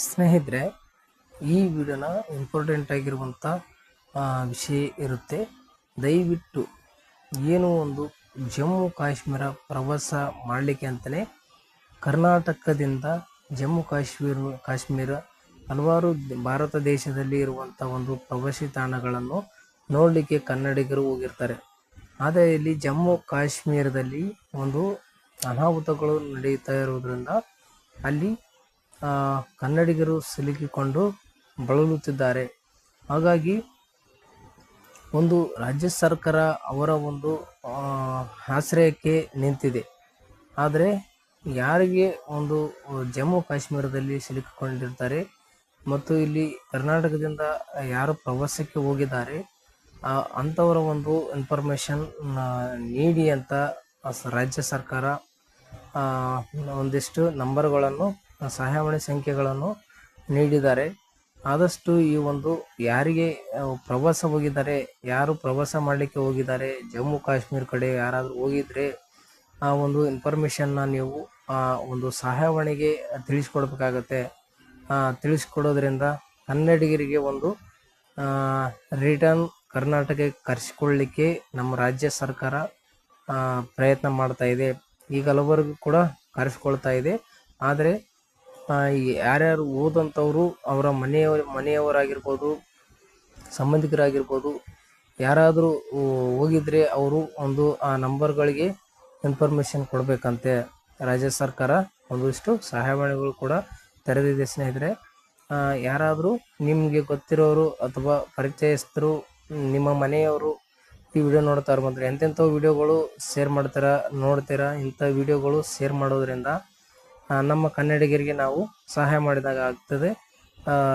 ಸ್ನೇಹಿತರೆ, ಈ ವಿಡಿಯೋನ ಇಂಪಾರ್ಟೆಂಟ್ ಆಗಿರುವಂಥ ವಿಷಯ ಇರುತ್ತೆ. ದಯವಿಟ್ಟು ಏನು ಒಂದು ಜಮ್ಮು ಕಾಶ್ಮೀರ ಪ್ರವಾಸ ಮಾಡಲಿಕ್ಕೆ ಅಂತಲೇ ಕರ್ನಾಟಕದಿಂದ ಜಮ್ಮು ಕಾಶ್ಮೀರ ಹಲವಾರು ಭಾರತ ದೇಶದಲ್ಲಿ ಇರುವಂಥ ಒಂದು ಪ್ರವಾಸಿ ತಾಣಗಳನ್ನು ನೋಡಲಿಕ್ಕೆ ಕನ್ನಡಿಗರು ಹೋಗಿರ್ತಾರೆ. ಆದರೆ ಇಲ್ಲಿ ಜಮ್ಮು ಕಾಶ್ಮೀರದಲ್ಲಿ ಒಂದು ಅನಾಹುತಗಳು ನಡೆಯುತ್ತಾ ಇರುವುದರಿಂದ ಅಲ್ಲಿ ಕನ್ನಡಿಗರು ಸಿಲುಕಿಕೊಂಡು ಬಳಲುತ್ತಿದ್ದಾರೆ. ಹಾಗಾಗಿ ಒಂದು ರಾಜ್ಯ ಸರ್ಕಾರ ಅವರ ಒಂದು ಆಶ್ರಯಕ್ಕೆ ನಿಂತಿದೆ. ಆದರೆ ಯಾರಿಗೆ ಒಂದು ಜಮ್ಮು ಕಾಶ್ಮೀರದಲ್ಲಿ ಸಿಲುಕಿಕೊಂಡಿರ್ತಾರೆ ಮತ್ತು ಇಲ್ಲಿ ಕರ್ನಾಟಕದಿಂದ ಯಾರು ಪ್ರವಾಸಕ್ಕೆ ಹೋಗಿದ್ದಾರೆ ಅಂಥವರ ಒಂದು ಇನ್ಫಾರ್ಮೇಷನ್ ನೀಡಿ ಅಂತ ರಾಜ್ಯ ಸರ್ಕಾರ ಒಂದಿಷ್ಟು ನಂಬರ್ಗಳನ್ನು, ಸಹಾಯವಾಣಿ ಸಂಖ್ಯೆಗಳನ್ನು ನೀಡಿದ್ದಾರೆ. ಆದಷ್ಟು ಈ ಒಂದು ಯಾರಿಗೆ ಪ್ರವಾಸ ಹೋಗಿದ್ದಾರೆ, ಯಾರು ಪ್ರವಾಸ ಮಾಡಲಿಕ್ಕೆ ಹೋಗಿದ್ದಾರೆ, ಜಮ್ಮು ಕಾಶ್ಮೀರ ಕಡೆ ಯಾರಾದರೂ ಹೋಗಿದ್ರೆ ಆ ಒಂದು ಇನ್ಫಾರ್ಮೇಷನ್ನ ನೀವು ಒಂದು ಸಹಾಯವಾಣಿಗೆ ತಿಳಿಸ್ಕೊಡ್ಬೇಕಾಗತ್ತೆ. ತಿಳಿಸ್ಕೊಡೋದ್ರಿಂದ ಕನ್ನಡಿಗರಿಗೆ ಒಂದು ರಿಟರ್ನ್ ಕರ್ನಾಟಕಕ್ಕೆ ಕರೆಸಿಕೊಳ್ಳಲಿಕ್ಕೆ ನಮ್ಮ ರಾಜ್ಯ ಸರ್ಕಾರ ಪ್ರಯತ್ನ ಮಾಡ್ತಾ ಇದೆ. ಈಗ ಹಲವರಿಗೂ ಕೂಡ ಕರೆಸ್ಕೊಳ್ತಾ ಇದೆ. ಆದರೆ ಯಾರ್ಯಾರು ಹೋದಂಥವ್ರು ಅವರ ಮನೆಯವರಾಗಿರ್ಬೋದು, ಸಂಬಂಧಿಕರಾಗಿರ್ಬೋದು, ಯಾರಾದರೂ ಹೋಗಿದ್ರೆ ಅವರು ಒಂದು ಆ ನಂಬರ್ಗಳಿಗೆ ಇನ್ಫಾರ್ಮೇಷನ್ ಕೊಡಬೇಕಂತೆ ರಾಜ್ಯ ಸರ್ಕಾರ ಒಂದಿಷ್ಟು ಸಹಾಯವಾಣಿಗಳು ಕೂಡ ತೆರೆದಿದೆ. ಸ್ನೇಹಿತರೆ, ಯಾರಾದರೂ ನಿಮಗೆ ಗೊತ್ತಿರೋರು ಅಥವಾ ಪರಿಚಯಸ್ಥರು, ನಿಮ್ಮ ಮನೆಯವರು ಈ ವಿಡಿಯೋ ನೋಡ್ತಾ ಬಂದರೆ ಎಂತೆಂಥ ವಿಡಿಯೋಗಳು ಶೇರ್ ನೋಡ್ತೀರಾ. ಇಂಥ ವಿಡಿಯೋಗಳು ಶೇರ್ ಮಾಡೋದ್ರಿಂದ ನಮ್ಮ ಕನ್ನಡಿಗರಿಗೆ ನಾವು ಸಹಾಯ ಮಾಡಿದಾಗ ಆಗ್ತದೆ.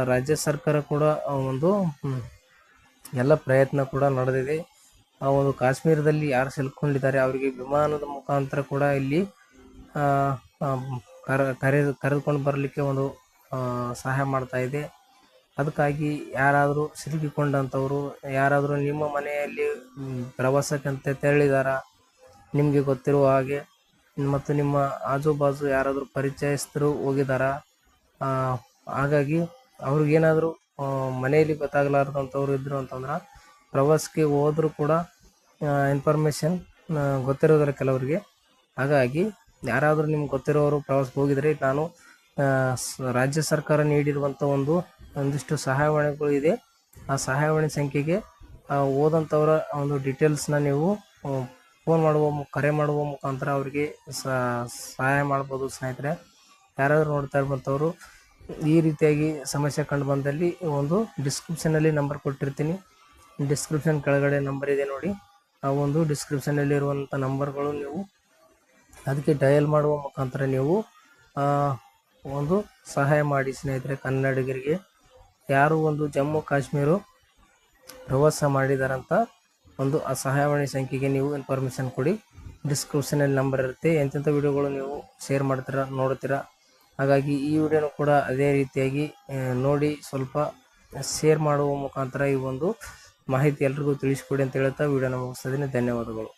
ರಾಜ್ಯ ಸರ್ಕಾರ ಕೂಡ ಒಂದು ಎಲ್ಲ ಪ್ರಯತ್ನ ಕೂಡ ನಡೆದಿದೆ. ಒಂದು ಕಾಶ್ಮೀರದಲ್ಲಿ ಯಾರು ಸಿಲುಕೊಂಡಿದ್ದಾರೆ ಅವರಿಗೆ ವಿಮಾನದ ಮುಖಾಂತರ ಕೂಡ ಇಲ್ಲಿ ಕರೆದುಕೊಂಡು ಬರಲಿಕ್ಕೆ ಒಂದು ಸಹಾಯ ಮಾಡ್ತಾ ಇದೆ. ಅದಕ್ಕಾಗಿ ಯಾರಾದರೂ ಸಿಲುಕಿಕೊಂಡಂಥವ್ರು, ಯಾರಾದರೂ ನಿಮ್ಮ ಮನೆಯಲ್ಲಿ ಪ್ರವಾಸಕ್ಕಂತ ತೆರಳಿದಾರ, ನಿಮಗೆ ಗೊತ್ತಿರುವ ಹಾಗೆ ಮತ್ತು ನಿಮ್ಮ ಆಜು ಬಾಜು ಯಾರಾದರೂ ಪರಿಚಯಸ್ಥರು ಹೋಗಿದಾರ, ಹಾಗಾಗಿ ಅವ್ರಿಗೇನಾದರೂ ಮನೆಯಲ್ಲಿ ಗೊತ್ತಾಗಲಾರ್ದಂಥವ್ರು ಇದ್ರು ಅಂತಂದ್ರೆ ಪ್ರವಾಸಕ್ಕೆ ಹೋದರೂ ಕೂಡ ಇನ್ಫಾರ್ಮೇಷನ್ ಗೊತ್ತಿರೋದಿಲ್ಲ ಕೆಲವರಿಗೆ. ಹಾಗಾಗಿ ಯಾರಾದರೂ ನಿಮ್ಗೆ ಗೊತ್ತಿರೋರು ಪ್ರವಾಸಕ್ಕೆ ಹೋಗಿದ್ರೆ ನಾನು ರಾಜ್ಯ ಸರ್ಕಾರ ನೀಡಿರುವಂಥ ಒಂದಿಷ್ಟು ಸಹಾಯವಾಣಿಗಳು ಇದೆ. ಆ ಸಹಾಯವಾಣಿ ಸಂಖ್ಯೆಗೆ ಹೋದಂಥವರ ಒಂದು ಡೀಟೇಲ್ಸ್ನ ನೀವು ಕರೆ ಮಾಡುವ ಮುಖಾಂತರ ಅವರಿಗೆ ಸಹಾಯ ಮಾಡ್ಬೋದು. ಸ್ನೇಹಿತರೆ, ಯಾರಾದರೂ ನೋಡ್ತಾ ಇರುವಂಥವ್ರು ಈ ರೀತಿಯಾಗಿ ಸಮಸ್ಯೆ ಕಂಡು ಬಂದಲ್ಲಿ ಒಂದು ಡಿಸ್ಕ್ರಿಪ್ಷನಲ್ಲಿ ನಂಬರ್ ಕೊಟ್ಟಿರ್ತೀನಿ. ಡಿಸ್ಕ್ರಿಪ್ಷನ್ ಕೆಳಗಡೆ ನಂಬರ್ ಇದೆ ನೋಡಿ. ಆ ಒಂದು ಡಿಸ್ಕ್ರಿಪ್ಷನಲ್ಲಿ ಇರುವಂಥ ನಂಬರ್ಗಳು ನೀವು ಅದಕ್ಕೆ ಡಯಲ್ ಮಾಡುವ ಮುಖಾಂತರ ನೀವು ಒಂದು ಸಹಾಯ ಮಾಡಿ. ಸ್ನೇಹಿತರೆ, ಕನ್ನಡಿಗರಿಗೆ ಯಾರು ಒಂದು ಜಮ್ಮು ಕಾಶ್ಮೀರ ಪ್ರವಾಸ ಮಾಡಿದಾರಂತ ಒಂದು ಆ ಸಹಾಯವಾಣಿ ಸಂಖ್ಯೆಗೆ ನೀವು ಇನ್ಫಾರ್ಮೇಷನ್ ಕೊಡಿ. ಡಿಸ್ಕ್ರಿಪ್ಷನಲ್ಲಿ ನಂಬರ್ ಇರುತ್ತೆ. ಎಂತೆಂಥ ವಿಡಿಯೋಗಳು ನೀವು ಶೇರ್ ಮಾಡ್ತೀರಾ, ನೋಡ್ತೀರಾ. ಹಾಗಾಗಿ ಈ ವಿಡಿಯೋನು ಕೂಡ ಅದೇ ರೀತಿಯಾಗಿ ನೋಡಿ ಸ್ವಲ್ಪ ಶೇರ್ ಮಾಡುವ ಮುಖಾಂತರ ಈ ಒಂದು ಮಾಹಿತಿ ಎಲ್ರಿಗೂ ತಿಳಿಸ್ಕೊಡಿ ಅಂತ ಹೇಳ್ತಾ ವಿಡಿಯೋನ ಮುಗಿಸ್ತಾ ಇದ್ದೀನಿ. ಧನ್ಯವಾದಗಳು.